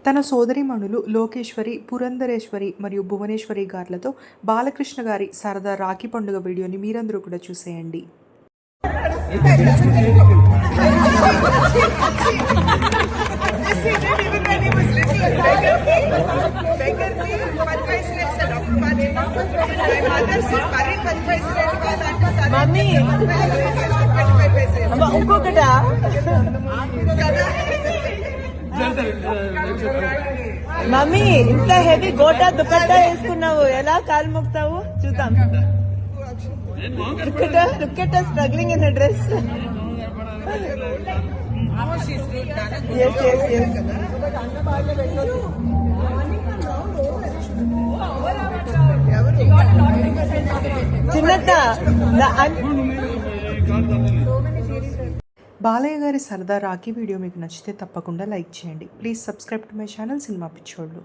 తన సోదరీమణులు లోకేశ్వరి, పురంధరేశ్వరి మరియు భువనేశ్వరి గార్లతో బాలకృష్ణ గారి సరదా రాఖీ పండుగ వీడియోని మీరందరూ కూడా చూసేయండి. మమ్మీ ఇంకొకట మమ్మీ ఇంత హెవీ గోటా దుపట్టా వేసుకున్నావు, ఎలా కాలు మొక్తావు చూద్దాం. Struggling in dress. చిన్నత్త బాలయ్య గారి సరదా రాఖీ వీడియో మీకు నచ్చితే తప్పకుండా లైక్ చేయండి. Please subscribe to my channel cinema పిచ్చోళ్ళు.